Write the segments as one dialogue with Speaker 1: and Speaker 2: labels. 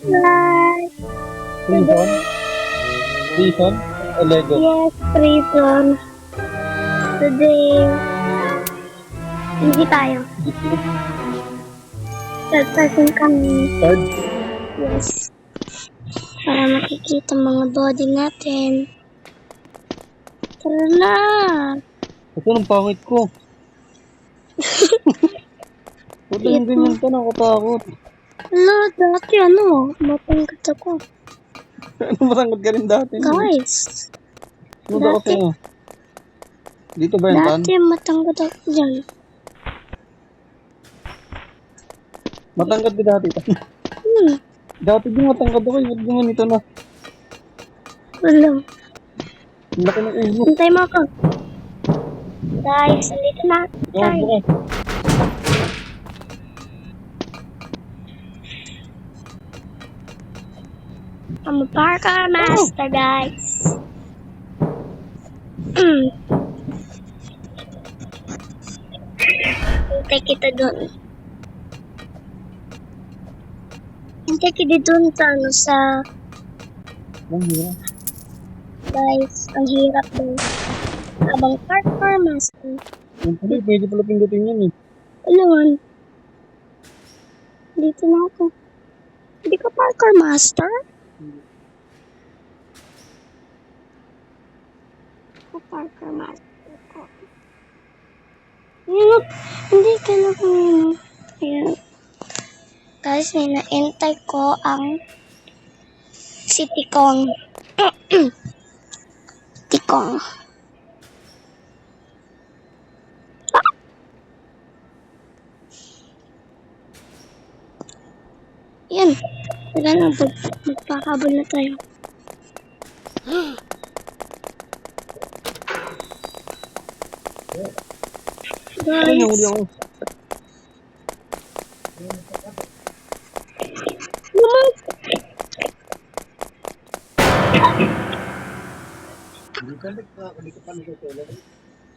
Speaker 1: Hi.
Speaker 2: Prison? Prison? O Lego?
Speaker 1: Yes, prison. Today, hindi tayo. Third person kami.
Speaker 2: Third?
Speaker 1: Yes. Para makikita mga body natin. Tara na.
Speaker 2: Ito ang pangit ko. Puta yung ganyan ka, nakatakot.
Speaker 1: Hello, dati matangkat ako.
Speaker 2: Ano matangkad ka rin dati?
Speaker 1: Guys,
Speaker 2: Sunod ako
Speaker 1: dati,
Speaker 2: sa'yo. Dito ba yung tan?
Speaker 1: dati matangkat ako dyan.
Speaker 2: Matangkad ka dati. Dati din matangkad ako. Ba't naman ito na?
Speaker 1: Wala.
Speaker 2: Ang laki ng ulo.
Speaker 1: Hintay mo ako. Guys, andito na tayo.
Speaker 2: Bukas.
Speaker 1: I'm a parkour master, guys. Hintay kita dun. Hintay kita dun sa
Speaker 2: Ang hirap.
Speaker 1: guys, ang hirap dun. Abang parkour master.
Speaker 2: Yung pala, pwede pala pindutin yan eh.
Speaker 1: Alam, dito na ako. Hindi ka parkour master? Ako parkour master ko. Hindi ka na kung ayan. Guys, may naintay ko ang si Tikong. Tikong. Yan. Tara na, magpakabol na tayo.
Speaker 2: Ay,
Speaker 1: Guys,
Speaker 2: nahuli ako.
Speaker 1: naman.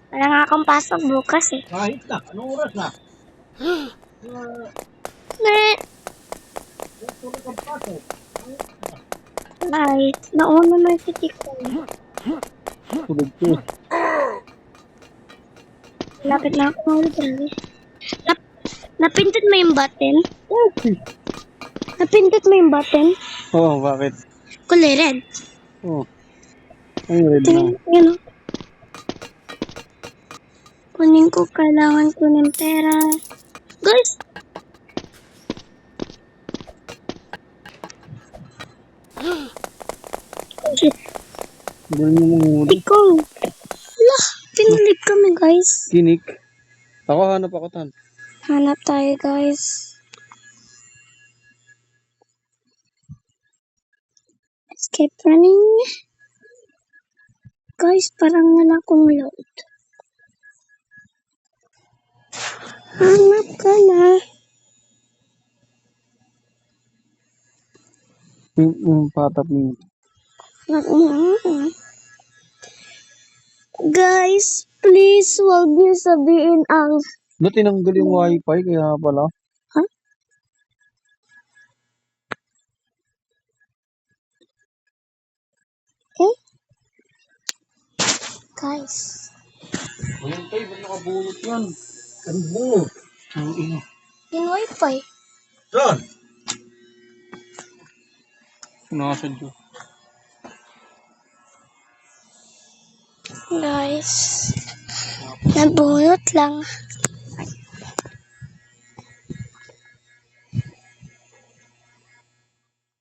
Speaker 1: Wala nga akong pasok bukas eh.
Speaker 2: Kahit na, anong oras na?
Speaker 1: Guys, nauna na si Tikong.
Speaker 2: Tulog ko.
Speaker 1: Lapit na ako mahulog guys. Napindot mo yung button? Napindot mo yung button?
Speaker 2: Oo, bakit?
Speaker 1: Kulay red.
Speaker 2: Oo. Ay, red na.
Speaker 1: Yan o. Kunin ko, kailangan ko ng pera. Guys! Shit.
Speaker 2: Ganyan yung manghuli.
Speaker 1: Tikong! Lah! Pinulit kami guys.
Speaker 2: Kinik. Ako, hanap ako tan.
Speaker 1: Hanap tayo guys. Escape running. Guys, parang wala akong load. Hanap ka na.
Speaker 2: Yung patap yung...
Speaker 1: Guys, please huwag niyo sabihin ang...
Speaker 2: Ba't tinanggal yung wifi? Kaya pala.
Speaker 1: Ha? Eh? Guys.
Speaker 2: Ayun tayo, ba't nakabulot yan? Ang bungo. Ang ino.
Speaker 1: Yung wifi.
Speaker 2: Saan? Nasa dyan.
Speaker 1: Guys. Nabunot lang.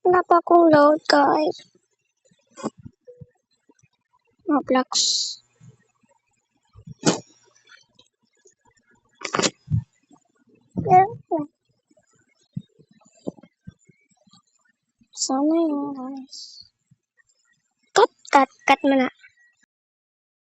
Speaker 1: Wala pa akong load, guys. Roblox. Sana yun, guys. Cut mo na.